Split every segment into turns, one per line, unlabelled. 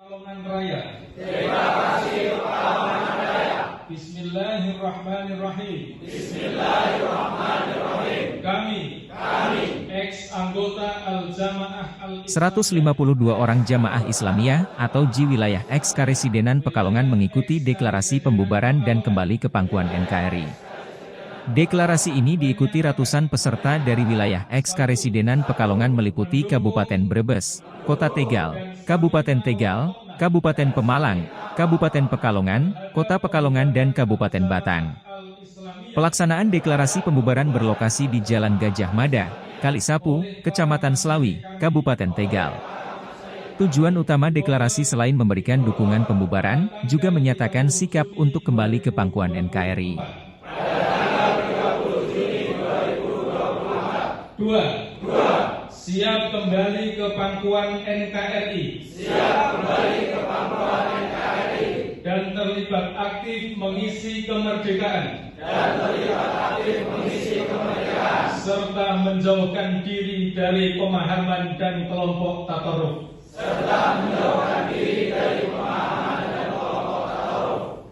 Pekalongan Raya.
Deklarasi Pekalongan Raya.
Bismillahirrahmanirrahim.
Bismillahirrahmanirrahim.
Kami ex-anggota Al-Jamaah Al-Islamiyah
152 orang jamaah Islamiyah atau JI wilayah ex-Karesidenan Pekalongan mengikuti deklarasi pembubaran dan kembali ke pangkuan NKRI. Deklarasi ini diikuti ratusan peserta dari wilayah ex-Karesidenan Pekalongan meliputi Kabupaten Brebes, Kota Tegal, Kabupaten Tegal, Kabupaten Pemalang, Kabupaten Pekalongan, Kota Pekalongan dan Kabupaten Batang. Pelaksanaan deklarasi pembubaran berlokasi di Jalan Gajah Mada, Kalisapu, Kecamatan Slawi, Kabupaten Tegal. Tujuan utama deklarasi selain memberikan dukungan pembubaran, juga menyatakan sikap untuk kembali ke pangkuan NKRI.
2. Siap kembali ke pangkuan NKRI. Dan terlibat aktif mengisi kemerdekaan. Serta menjauhkan diri dari pemahaman dan kelompok tataruf.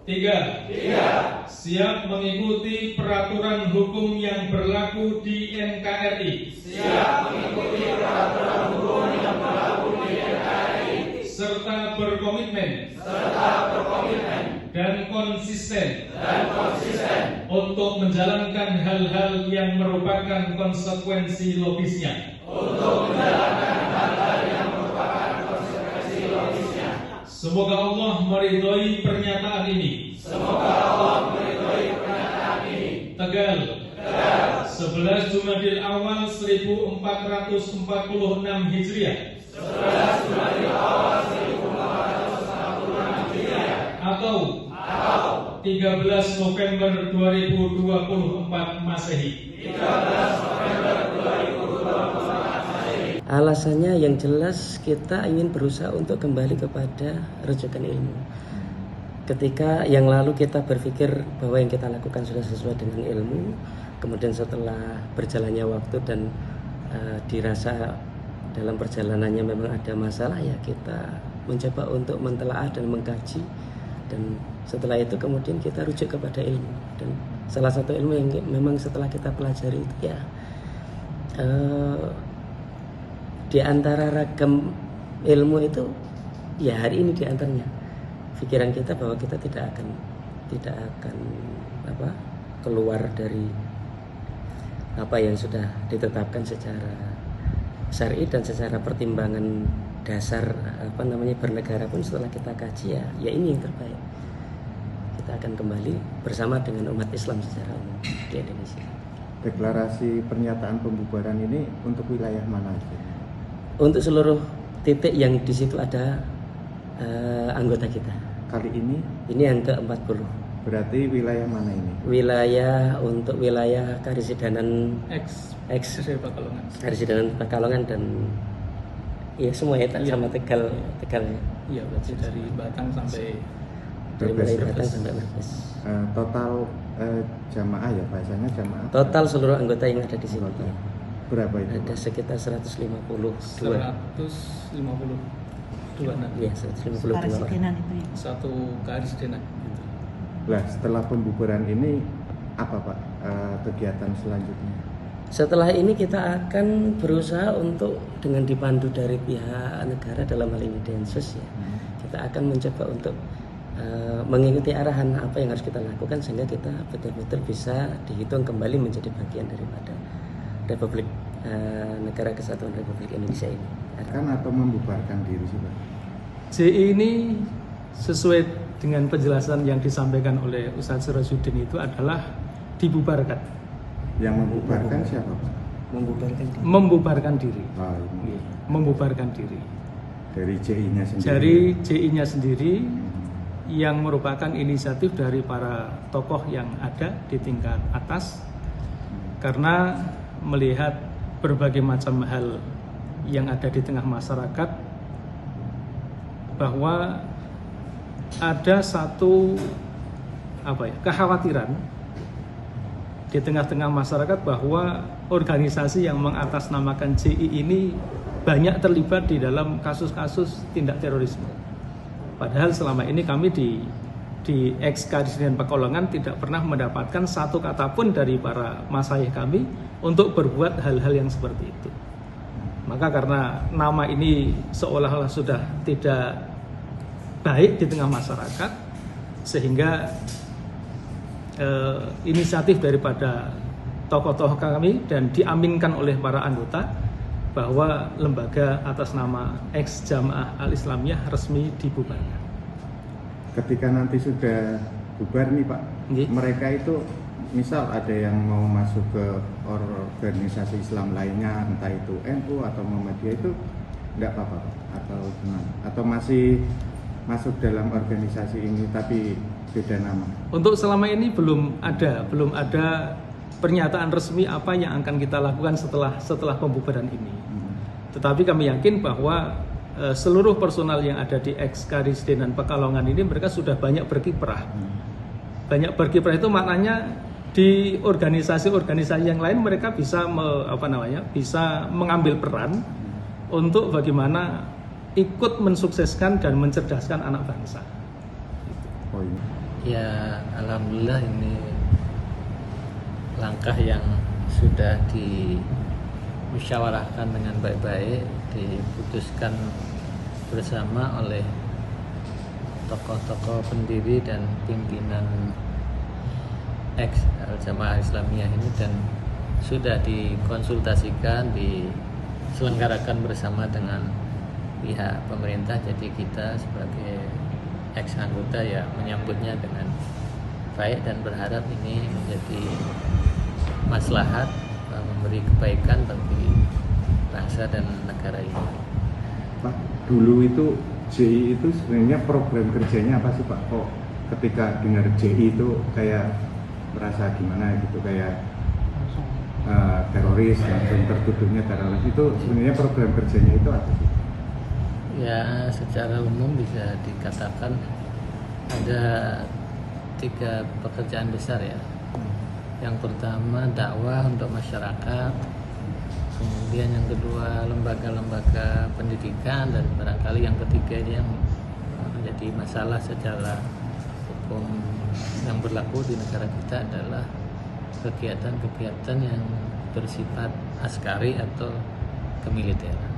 3. Siap mengikuti peraturan hukum yang berlaku di NKRI. Serta berkomitmen dan konsisten untuk menjalankan hal-hal yang merupakan konsekuensi logisnya. Semoga Allah meridhoi pernyataan ini. Tegal, 11 Jumadil Awal 1446 Hijriah. Atau 13 November 2024 Masehi.
Alasannya yang jelas kita ingin berusaha untuk kembali kepada rujukan ilmu. Ketika yang lalu kita berpikir bahwa yang kita lakukan sudah sesuai dengan ilmu, kemudian setelah berjalannya waktu dan dirasa dalam perjalanannya memang ada masalah, ya kita mencoba untuk mentelaah dan mengkaji, dan setelah itu kemudian kita rujuk kepada ilmu. Dan salah satu ilmu yang memang setelah kita pelajari itu ya di antara ragam ilmu itu ya hari ini di antaranya pikiran kita bahwa kita tidak akan keluar dari apa yang sudah ditetapkan secara syar'i dan secara pertimbangan dasar bernegara pun setelah kita kaji ya ini yang terbaik. Kita akan kembali bersama dengan umat Islam secara umum di Indonesia.
Deklarasi pernyataan pembubaran ini untuk wilayah mana aja?
Untuk seluruh titik yang di situ ada anggota kita.
Kali ini
yang ke-40.
berarti wilayah mana ini?
Untuk wilayah Karesidenan Karesidenan Pekalongan dan ya semua ya sama Tegal.
Iya, berarti dari Batang sampai
Mulai Batang sampai Brebes.
Total jamaah ya, bahasanya jamaah.
Total seluruh anggota yang ada di sini.
Total. Berapa itu?
Ada sekitar 152.
152 nanti.
Iya, 152 orang.
Satu karesidenan.
Lah, setelah pembubaran ini apa Pak kegiatan selanjutnya?
Setelah ini kita akan berusaha untuk dengan dipandu dari pihak negara dalam hal ini Densus ya. Kita akan mencoba untuk mengikuti arahan apa yang harus kita lakukan sehingga kita betul-betul bisa dihitung kembali menjadi bagian daripada Republik Negara Kesatuan Republik Indonesia ini.
Kan atau membubarkan diri sih Pak?
JI ini sesuai dengan penjelasan yang disampaikan oleh Ustadz Sirajuddin itu adalah dibubarkan.
Yang membubarkan siapa Pak?
Membubarkan diri.
Ini.
Membubarkan diri.
Dari JI-nya sendiri.
Dari JI-nya sendiri yang merupakan inisiatif dari para tokoh yang ada di tingkat atas, karena melihat berbagai macam hal yang ada di tengah masyarakat, bahwa ada satu kekhawatiran di tengah-tengah masyarakat bahwa organisasi yang mengatasnamakan JI ini banyak terlibat di dalam kasus-kasus tindak terorisme. Padahal selama ini kami di Ex-Karesidenan Pekalongan tidak pernah mendapatkan satu kata pun dari para masyayikh kami untuk berbuat hal-hal yang seperti itu. Maka karena nama ini seolah-olah sudah tidak baik di tengah masyarakat, sehingga inisiatif daripada tokoh-tokoh kami dan diaminkan oleh para anggota bahwa lembaga atas nama Ex-Jamaah Al-Islamiyah resmi dibubarkan.
Ketika nanti sudah bubar nih Pak, mereka itu misal ada yang mau masuk ke organisasi Islam lainnya, entah itu NU atau Muhammadiyah, itu nggak apa-apa Pak? Atau gimana? Atau masih masuk dalam organisasi ini tapi beda nama?
Untuk selama ini belum ada pernyataan resmi apa yang akan kita lakukan setelah pembubaran ini. Tetapi kami yakin bahwa seluruh personal yang ada di Ex-Karesidenan Pekalongan ini mereka sudah banyak berkiprah. Banyak berkiprah itu maknanya di organisasi-organisasi yang lain mereka bisa bisa mengambil peran untuk bagaimana ikut mensukseskan dan mencerdaskan anak bangsa.
Oh, iya.
Ya, alhamdulillah ini langkah yang sudah dimusyawarahkan dengan baik-baik, diputuskan bersama oleh tokoh-tokoh pendiri dan pimpinan Ex-Jamaah Islamiyah ini, dan sudah dikonsultasikan, diselenggarakan bersama dengan pihak pemerintah. Jadi kita sebagai ex-anggota ya menyambutnya dengan baik dan berharap ini menjadi maslahat, memberi kebaikan bagi bangsa dan negara ini.
Pak, dulu itu JI itu sebenarnya program kerjanya apa sih Pak? Kok ketika dengar JI itu kayak merasa gimana gitu, kayak teroris, langsung tertuduhnya teroris, itu sebenarnya program kerjanya itu apa sih?
Ya, secara umum bisa dikatakan ada 3 pekerjaan besar ya. Yang pertama dakwah untuk masyarakat, kemudian yang kedua lembaga-lembaga pendidikan, dan barangkali yang ketiga ini yang menjadi masalah secara hukum yang berlaku di negara kita adalah kegiatan-kegiatan yang bersifat askari atau kemiliteran.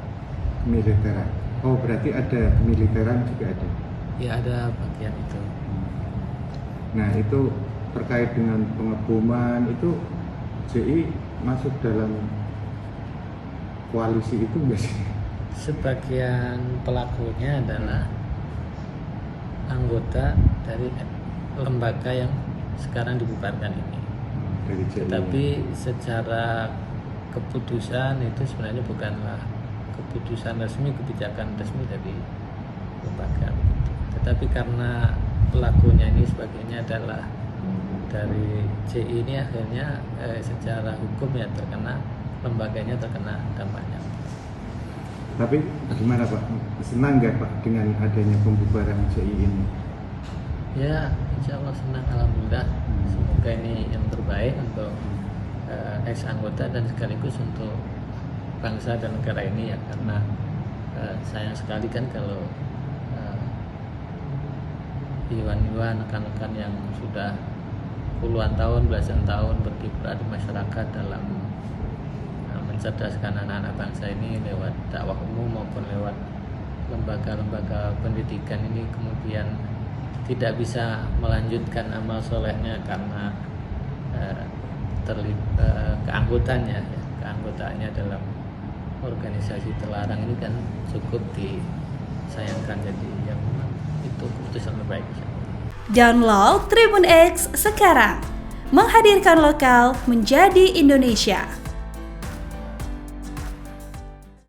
Militeran. Oh, berarti ada militeran juga ada?
Ya, ada bagian itu.
Nah, itu terkait dengan pengeboman, itu JI masuk dalam koalisi itu nggak sih?
Sebagian pelakunya adalah anggota dari lembaga yang sekarang dibubarkan ini.
Dari JI.
Tetapi secara keputusan itu sebenarnya bukanlah keputusan resmi, kebijakan resmi dari lembaga. Tetapi karena pelakunya ini sebagainya adalah dari JI ini, akhirnya secara hukum ya terkena, lembaganya terkena dampaknya.
Tapi gimana Pak? Senang nggak Pak dengan adanya pembubaran JI ini?
Ya, insya Allah senang, alhamdulillah. Semoga ini yang terbaik untuk ex-anggota dan sekaligus untuk bangsa dan negara ini ya, karena sayang sekali kan kalau iwan-iwan rekan-rekan yang sudah puluhan tahun, belasan tahun berkiprah di masyarakat dalam mencerdaskan anak-anak bangsa ini lewat dakwah umum maupun lewat lembaga-lembaga pendidikan ini, kemudian tidak bisa melanjutkan amal solehnya karena keanggotaannya dalam organisasi terlarang ini kan cukup disayangkan. Jadi yang itu keputusan terbaik.
Download Tribun X sekarang, menghadirkan lokal menjadi Indonesia.